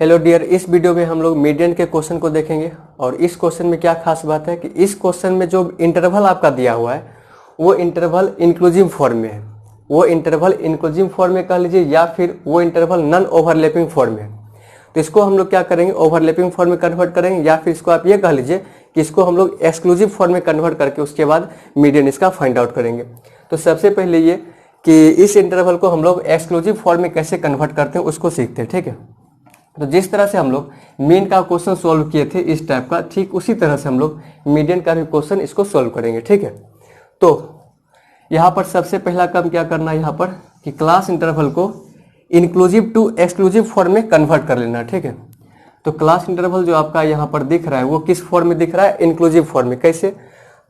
Hello dear, इस video में हम लोग मीडियन के क्वेश्चन को देखेंगे। और इस क्वेश्चन में क्या खास बात है कि इस क्वेश्चन में जो इंटरवल आपका दिया हुआ है वो इंटरवल इंक्लूसिव फॉर्म में है। वो इंटरवल इंक्लूसिव फॉर्म में कह लीजिए या फिर वो इंटरवल नॉन ओवरलैपिंग फॉर्म में है। तो इसको हम लोग क्या करेंगे, ओवरलैपिंग फॉर्म में कन्वर्ट करेंगे, या फिर इसको आप ये कह लीजिए कि इसको हम लोग एक्सक्लूसिव फॉर्म में कन्वर्ट करके उसके बाद मीडियन इसका फाइंड आउट करेंगे। तो सबसे पहले ये कि इस इंटरवल को हम लोग एक्सक्लूसिव फॉर्म में कैसे कन्वर्ट करते हैं उसको सीखते हैं, ठीक है। तो जिस तरह से हम लोग मीन का क्वेश्चन सॉल्व किए थे इस टाइप का, ठीक उसी तरह से हम लोग मीडियन का भी क्वेश्चन इसको सॉल्व करेंगे, ठीक है। तो यहाँ पर सबसे पहला काम क्या करना है, यहाँ पर कि क्लास इंटरवल को इंक्लूसिव टू एक्सक्लूसिव फॉर्म में कन्वर्ट कर लेना, ठीक है। तो क्लास इंटरवल जो आपका यहाँ पर दिख रहा है वो किस फॉर्म में दिख रहा है, इंक्लूसिव फॉर्म में। कैसे,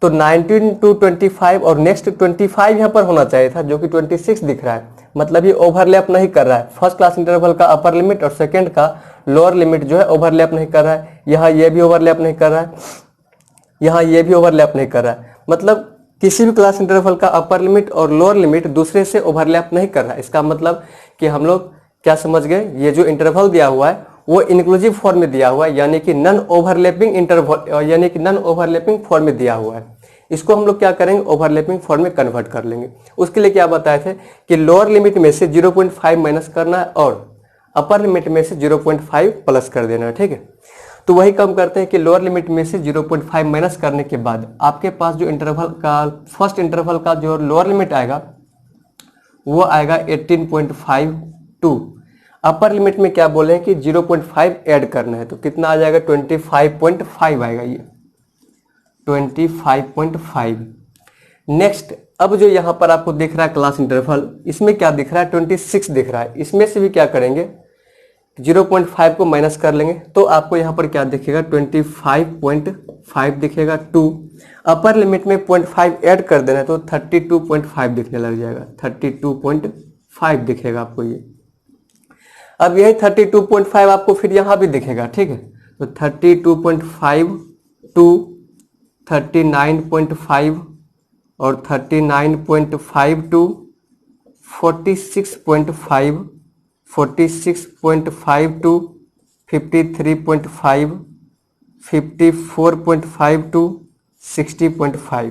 तो 19 to 25 और नेक्स्ट 25 यहाँ पर होना चाहिए था, जो कि 26 दिख रहा है। मतलब ये ओवरलैप नहीं कर रहा है। फर्स्ट क्लास इंटरवल का अपर लिमिट और सेकंड का लोअर लिमिट जो है ओवरलैप नहीं कर रहा है। यहाँ ये भी ओवरलैप नहीं कर रहा है, यहाँ ये भी ओवरलैप नहीं कर रहा है। मतलब किसी भी क्लास इंटरवल का अपर लिमिट और लोअर लिमिट दूसरे से ओवरलैप नहीं कर रहा है। इसका मतलब कि हम लोग क्या समझ गए, ये जो इंटरवल दिया हुआ है वो इंक्लूसिव फॉर्म में दिया हुआ है, यानी कि नॉन ओवरलैपिंग इंटरवल, यानी कि नॉन ओवरलैपिंग फॉर्म में दिया हुआ है। इसको हम लोग क्या करेंगे, ओवरलैपिंग फॉर्म में कन्वर्ट कर लेंगे। उसके लिए क्या बताए थे कि लोअर लिमिट में से 0.5 माइनस करना है और अपर लिमिट में से 0.5 प्लस कर देना है, ठीक है। तो वही काम करते हैं कि लोअर लिमिट में से 0.5 माइनस करने के बाद आपके पास जो इंटरवल का फर्स्ट इंटरवल का जो लोअर लिमिट आएगा वो आएगा 18.52। अपर लिमिट में क्या बोले हैं कि 0.5 ऐड करना है, तो कितना आ जाएगा, 25.5 आएगा, ये 25.5। नेक्स्ट, अब जो यहाँ पर आपको दिख रहा है क्लास इंटरवल, इसमें क्या दिख रहा है, 26 दिख रहा है। इसमें से भी क्या करेंगे, 0.5 को माइनस कर लेंगे तो आपको यहाँ पर क्या दिखेगा, 25.5 दिखेगा। 2 अपर लिमिट में 0.5 ऐड कर देना है तो 32.5 दिखने लग जाएगा, 32.5 दिखेगा आपको ये। अब यही 32.5 आपको फिर यहाँ भी दिखेगा, ठीक है। तो 32.5 टू 39.5 और 39.5 टू 46.5, 46.5 टू 53.5, 54.5 टू 60.5।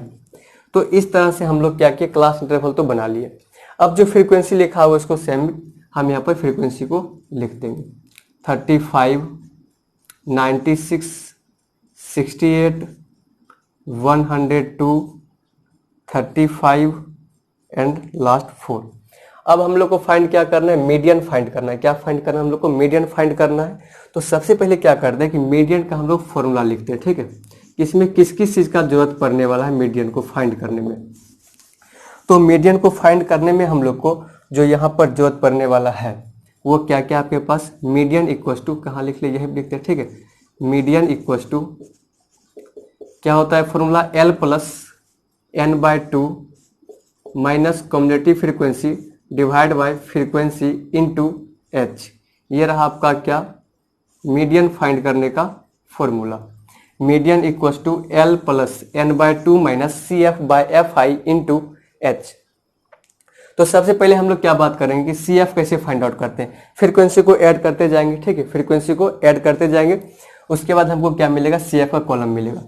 तो इस तरह से हम लोग क्या किए, क्लास इंटरवल तो बना लिए। अब जो फ्रीक्वेंसी लिखा हुआ है उसको सेम हम यहाँ पर फ्रीक्वेंसी को लिख देंगे, 35, 96, 68, 102, 35 एंड लास्ट 4। अब हम लोग को फाइंड क्या करना है, मीडियन फाइंड करना है। क्या फाइंड करना है हम लोग को, मीडियन फाइंड करना है। तो सबसे पहले क्या करते हैं कि मीडियन का हम लोग फॉर्मूला लिखते हैं, ठीक है। इसमें किस किस चीज़ का जरूरत पड़ने वाला है मीडियन को फाइंड करने में। तो मीडियन को फाइंड करने में हम लोग को जो यहाँ पर जरूरत पड़ने वाला है वो क्या क्या आपके पास, मीडियन इक्वल टू, कहाँ लिख ले, यही लिखते हैं, ठीक है। मीडियन इक्वल टू क्या होता है formula, L plus n/2 minus cumulative frequency divide by frequency into h। ये रहा आपका क्या, मीडियन फाइंड करने का formula. Median equal to L plus n/2 minus CF/FI into h। तो सबसे पहले हम लोग क्या बात करेंगे कि CF कैसे फाइंड आउट करते हैं, फ्रीक्वेंसी को ऐड करते जाएंगे, ठीक है। फ्रीक्वेंसी को ऐड करते जाएंगे, उसके बाद हमको क्या मिलेगा, CF का कॉलम मिलेगा,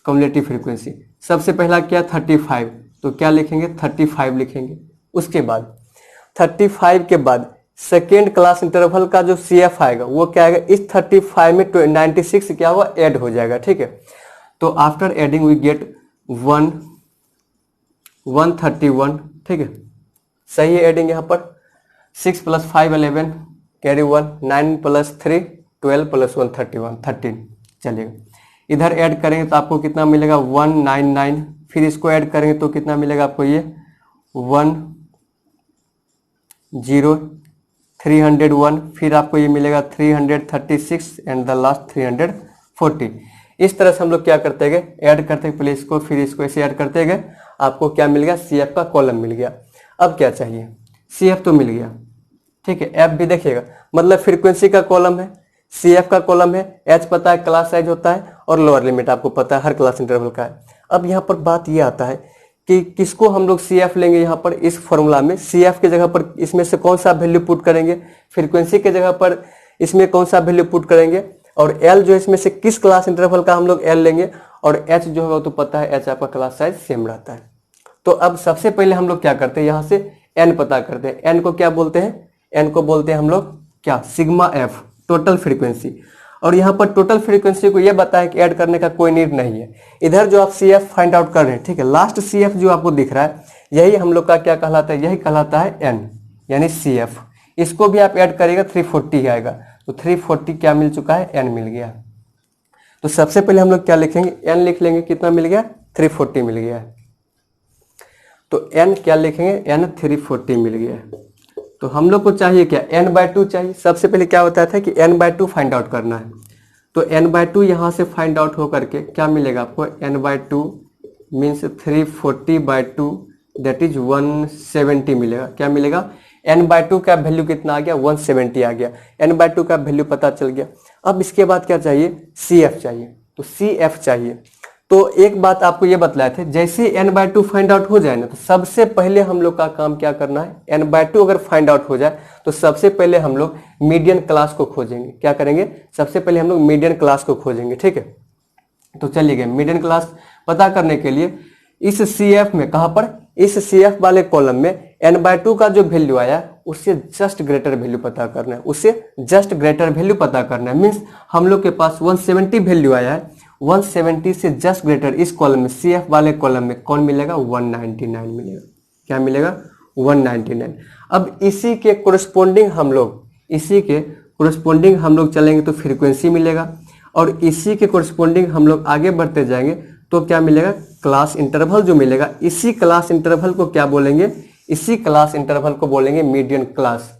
कम्युलेटिव फ्रीक्वेंसी। सबसे पहला क्या, 35, तो क्या लिखेंगे, 35 लिखेंगे। उसके बाद 35 के बाद सेकेंड क्लास इंटरवल का जो CF आएगा वो क्या आएगा, इस 35 में 96 क्या हुआ, ऐड हो जाएगा, ठीक है। तो आफ्टर एडिंग वी गेट 131, ठीक है। सही है एडिंग यहाँ पर, 6 + 5 11 कैरी 1, 9 + 3 12 + 1 31, 13 चलेगा। इधर ऐड करेंगे तो आपको कितना मिलेगा, 199। फिर इसको ऐड करेंगे तो कितना मिलेगा आपको, ये 10 301। फिर आपको ये मिलेगा 336 एंड द लास्ट 340। इस तरह से हम लोग क्या करते गए, ऐड करते गए, पहले इसको फिर इसको ऐसे ऐड करते गए, आपको क्या मिल गया, CF का कॉलम मिल गया। अब क्या चाहिए, CF तो मिल गया, ठीक है। F भी देखिएगा, मतलब फ्रीक्वेंसी का कॉलम है, CF का कॉलम है, H पता है क्लास साइज होता है और लोअर लिमिट आपको पता है हर क्लास इंटरवल का है। अब यहाँ पर बात ये आता है कि किसको हम लोग CF लेंगे, यहाँ पर इस फॉर्मूला में CF के जगह पर इसमें से कौन सा वैल्यू पुट करेंगे, फ्रीक्वेंसी के जगह पर इसमें कौन सा वैल्यू पुट करेंगे, और एल जो इसमें से किस क्लास इंटरवल का हम लोग एल लेंगे, और एच जो होगा तो पता है एच आपका क्लास साइज सेम रहता है। तो अब सबसे पहले हम लोग क्या करते हैं, यहाँ से एन पता करते हैं। एन को क्या बोलते हैं, एन को बोलते हैं हम लोग क्या, सिग्मा एफ, टोटल फ्रीक्वेंसी। और यहाँ पर टोटल फ्रीक्वेंसी को ये बताया कि ऐड करने का कोई नीड नहीं है। इधर जो आप सी एफ फाइंड आउट कर रहे हैं, ठीक है, लास्ट सी एफ जो आपको दिख रहा है यही हम लोग का क्या कहलाता है, यही कहलाता है एन, यानी सी एफ। इसको भी आप ऐड करिएगा 340 ही आएगा, तो 340 क्या मिल चुका है, एन मिल गया। तो सबसे पहले हम लोग क्या लिखेंगे, एन लिख लेंगे, कितना मिल गया, 340 मिल गया है। तो एन क्या लिखेंगे, एन 340 मिल गया है। तो हम लोग को चाहिए क्या, n/2 चाहिए। सबसे पहले क्या होता था कि n/2 फाइंड आउट करना है। तो n/2 यहाँ से फाइंड आउट हो करके क्या मिलेगा आपको, n/2 मीन्स 340/2 दैट इज 170 मिलेगा। क्या मिलेगा, n/2 का वैल्यू कितना आ गया, 170 आ गया। n/2 का वैल्यू पता चल गया। अब इसके बाद क्या चाहिए, CF चाहिए। तो CF चाहिए। तो एक बात आपको ये बतलाए थे, जैसे n/2 फाइंड आउट हो जाए ना, तो सबसे पहले हम लोग का काम क्या करना है, n/2 अगर फाइंड आउट हो जाए तो सबसे पहले हम लोग मीडियन क्लास को खोजेंगे। क्या करेंगे, सबसे पहले हम लोग मीडियन क्लास को खोजेंगे, ठीक है। तो चलिए मीडियन क्लास पता करने के लिए इस CF में, कहां पर, इस CF वाले कॉलम में n/2 का जो वैल्यू आया उससे जस्ट ग्रेटर वैल्यू पता करना है, उससे जस्ट ग्रेटर वैल्यू पता करना है। मीन्स हम लोग के पास 170 वैल्यू आया है, 170 से जस्ट ग्रेटर इस कॉलम में, CF वाले कॉलम में कौन मिलेगा, 199 मिलेगा। क्या मिलेगा, 199। अब इसी के कोरिस्पोंडिंग हम लोग, इसी के कोरिस्पोंडिंग हम लोग चलेंगे तो फ्रीक्वेंसी मिलेगा, और इसी के कोरिस्पोंडिंग हम लोग आगे बढ़ते जाएंगे तो क्या मिलेगा, क्लास इंटरवल जो मिलेगा। इसी क्लास इंटरवल को क्या बोलेंगे, इसी क्लास इंटरवल को बोलेंगे मीडियन क्लास।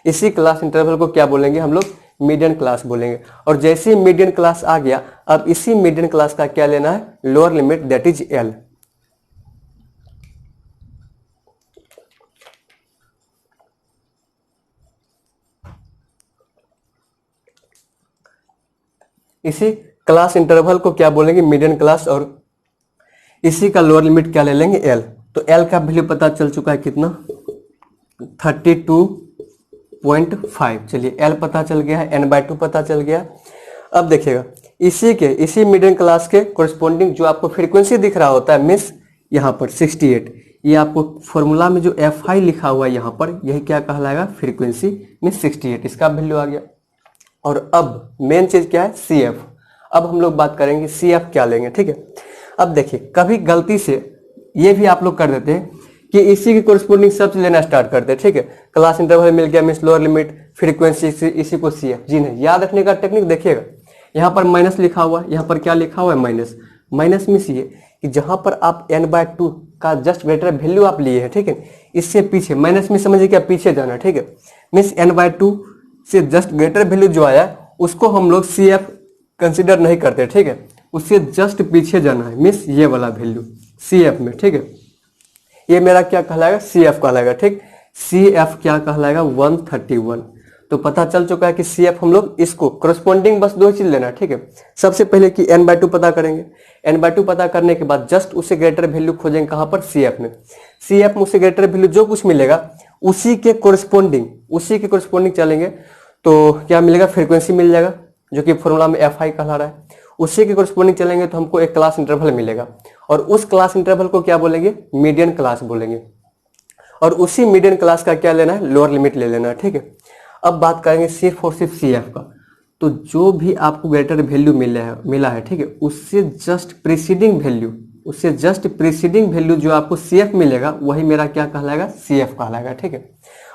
इसी क्लास इंटरवल को क्या बोलेंगे हम लोग, मीडियन क्लास बोलेंगे। और जैसे ही मीडियन क्लास आ गया, अब इसी मीडियन क्लास का क्या लेना है, lower limit that is L. इसी क्लास इंटरवल को क्या बोलेंगे, मीडियन क्लास, और इसी का लोअर लिमिट क्या ले लेंगे, एल। तो एल का वैल्यू पता चल चुका है कितना, 32.5। चलिए एल पता चल गया है, n/2 पता चल गया। अब देखिएगा इसी मीडियन क्लास के कोरिस्पोंडिंग जो आपको फ्रीक्वेंसी दिख रहा होता है, मिस यहाँ पर 68, ये आपको फॉर्मूला में जो Fi लिखा हुआ है यहाँ पर, यही क्या कहलाएगा, फ्रीक्वेंसी मीन्स 68, इसका वैल्यू आ गया। और अब मेन चीज क्या है, CF। अब हम लोग बात करेंगे CF क्या लेंगे, ठीक है। अब देखिए कभी गलती से ये भी आप लोग कर देते हैं कि इसी के कोरिस्पोंडिंग सब लेना स्टार्ट करते हैं, ठीक है। क्लास इंटरवल मिल गया, मीन्स लोअर लिमिट, फ्रीक्वेंसी इसी को CF। जी नहीं, याद रखने का टेक्निक देखिएगा, यहाँ पर माइनस लिखा हुआ है, यहाँ पर क्या लिखा हुआ है, माइनस। माइनस मीन्स ये कि जहां पर आप n/2 का जस्ट ग्रेटर वैल्यू आप लिए हैं, ठीक है, इससे पीछे, माइनस में समझिए क्या, पीछे जाना, ठीक है। मीन्स n/2 से जस्ट ग्रेटर वैल्यू जो आया उसको हम लोग CF कंसिडर नहीं करते, ठीक है, उससे जस्ट पीछे जाना है, मीन्स ये वाला वैल्यू CF में, ठीक है। ये मेरा क्या कहलाएगा, CF कहलाएगा, ठीक। CF क्या कहलाएगा, 131। तो पता चल चुका है कि CF हम लोग इसको कोरिस्पोंडिंग बस दो चीज लेना है, ठीक है। सबसे पहले कि n/2 पता करेंगे, n/2 पता करने के बाद जस्ट उसे ग्रेटर वैल्यू खोजेंगे, कहां पर, CF में। CF में उसे ग्रेटर वैल्यू जो कुछ मिलेगा उसी के कोरिस्पोंडिंग चलेंगे, तो क्या मिलेगा, फ्रीक्वेंसी मिल जाएगा, जो कि फॉर्मूला में Fi कहला रहा है। उसी के कोरिस्पोंडिंग चलेंगे तो हमको एक क्लास इंटरवल मिलेगा, और उस क्लास इंटरवल को क्या बोलेंगे, मीडियन क्लास बोलेंगे। और उसी मीडियन क्लास का क्या लेना है, लोअर लिमिट ले लेना है, ठीक है। अब बात करेंगे सिर्फ और सिर्फ CF का। तो जो भी आपको ग्रेटर वैल्यू मिला है, ठीक है, उससे जस्ट प्रीसीडिंग वैल्यू जो आपको CF मिलेगा वही मेरा क्या कहलाएगा, CF कहलाएगा, ठीक है।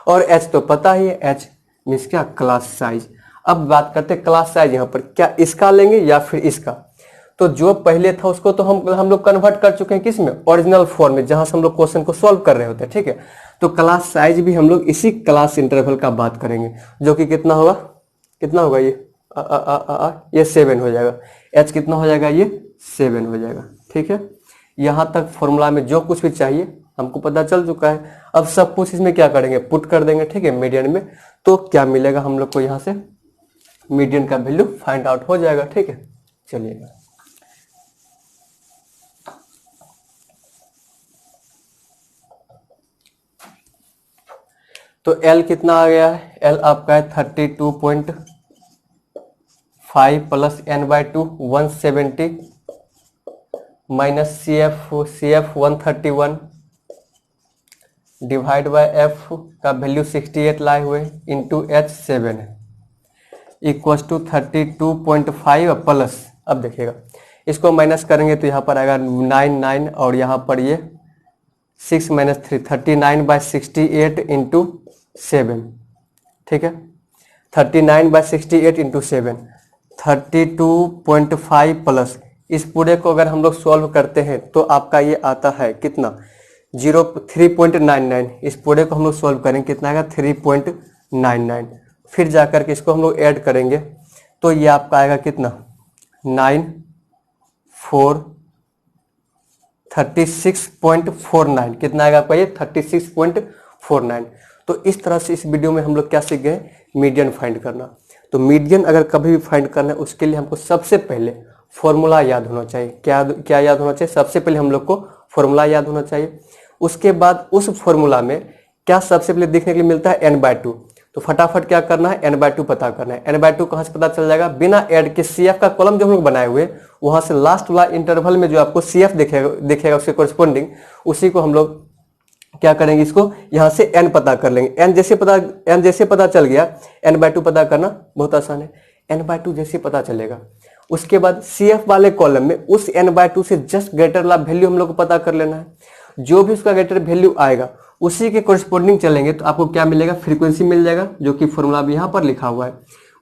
और H तो पता ही है, H मीन्स क्या, क्लास साइज। अब बात करते हैं क्लास साइज, यहाँ पर क्या इसका लेंगे या फिर इसका। तो जो पहले था उसको तो हम लोग कन्वर्ट कर चुके हैं किस में, ओरिजिनल फॉर्म में, जहां से हम लोग क्वेश्चन को सॉल्व कर रहे होते हैं, ठीक है। तो क्लास साइज भी हम लोग इसी क्लास इंटरवल का बात करेंगे, जो कि कितना होगा, ये ये 7 हो जाएगा। H कितना हो जाएगा, ये 7 हो जाएगा, ठीक है। यहां तक फॉर्मूला में जो कुछ भी चाहिए हमको पता चल चुका है। अब सब कुछ इसमें क्या करेंगे, पुट कर देंगे, ठीक है, मीडियन में। तो क्या मिलेगा हम लोग को, यहाँ से मीडियन का वैल्यू फाइंड आउट हो जाएगा, ठीक है। चलिएगा तो L कितना आ गया है, L आपका है 32.5 plus n/2 170 minus CF 131 divide by F का वैल्यू 68 लाए हुए इंटू H7 है इक्वस टू 32.5 प्लस, अब देखिएगा इसको माइनस करेंगे तो यहाँ पर आएगा 99 और यहाँ पर ये 6 माइनस 3 39/68 इंटू 7, ठीक है 39/68 इंटू 7 32.5 प्लस, इस पूरे को अगर हम लोग सॉल्व करते हैं तो आपका ये आता है कितना 3.99, इस पूरे को हम लोग सॉल्व करेंगे कितना आएगा 3.99, फिर जाकर के इसको हम लोग ऐड करेंगे तो ये आपका आएगा कितना 36.49, कितना आएगा आपका ये 36.49। तो इस तरह से इस वीडियो में हम लोग क्या सीख गए, मीडियन फाइंड करना। तो मीडियन अगर कभी भी फाइंड करना है उसके लिए हमको सबसे पहले फॉर्मूला याद होना चाहिए। क्या याद होना चाहिए, सबसे पहले हम लोग को फॉर्मूला याद होना चाहिए। उसके बाद उस फॉर्मूला में क्या सबसे पहले देखने के लिए मिलता है n/2, तो फटाफट क्या करना है n/2 पता करना है। n/2 कहाँ से पता चल जाएगा, बिना ऐड के CF का कॉलम जो हम लोग बनाए हुए वहां से लास्ट वाला इंटरवल में जो आपको CF दिखेगा उसके कोरिस्पोंडिंग, उसी को हम लोग क्या करेंगे, इसको यहाँ से n पता कर लेंगे। n जैसे पता चल गया, n/2 पता करना बहुत आसान है। n/2 जैसे पता चलेगा उसके बाद CF वाले कॉलम में उस n/2 से जस्ट ग्रेटर वाला वैल्यू हम लोग को पता कर लेना है। जो भी उसका ग्रेटर वैल्यू आएगा उसी के कोरिस्पोंडिंग चलेंगे तो आपको क्या मिलेगा, फ्रीक्वेंसी मिल जाएगा, जो कि फॉर्मूला भी यहाँ पर लिखा हुआ है।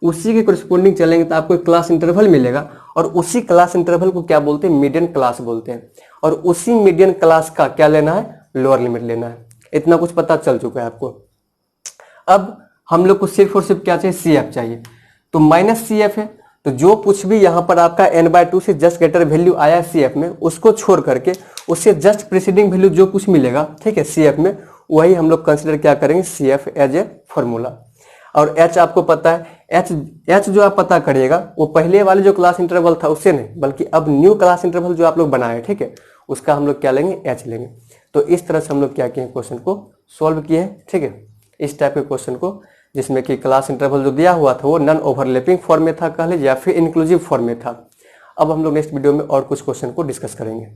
उसी के कोरिस्पोंडिंग चलेंगे तो आपको क्लास इंटरवल मिलेगा और उसी क्लास इंटरवल को क्या बोलते हैं, मीडियन क्लास बोलते हैं। और उसी मीडियन क्लास का क्या लेना है, लोअर लिमिट लेना है। इतना कुछ पता चल चुका है आपको। अब हम लोग को सिर्फ और सिर्फ क्या चाहिए, CF चाहिए। तो माइनस CF है, तो जो कुछ भी यहाँ पर आपका n/2 से जस्ट ग्रेटर वैल्यू आया है CF में, उसको छोड़ करके उससे जस्ट प्रीसीडिंग वैल्यू जो कुछ मिलेगा, ठीक है, CF में, वही हम लोग कंसिडर क्या करेंगे, CF एज ए फॉर्मूला। और H आपको पता है, H जो आप पता करिएगा वो पहले वाले जो क्लास इंटरवल था उससे नहीं, बल्कि अब न्यू क्लास इंटरवल जो आप लोग बनाए, ठीक है, उसका हम लोग क्या लेंगे, H लेंगे। तो इस तरह से हम लोग क्या किए, क्वेश्चन को सॉल्व किए हैं, ठीक है, इस टाइप के क्वेश्चन को, जिसमें कि क्लास इंटरवल जो दिया हुआ था वो नॉन ओवरलैपिंग फॉर्म में था कह लीजिए, या फिर इंक्लूसिव फॉर्म में था। अब हम लोग नेक्स्ट वीडियो में और कुछ क्वेश्चन को डिस्कस करेंगे।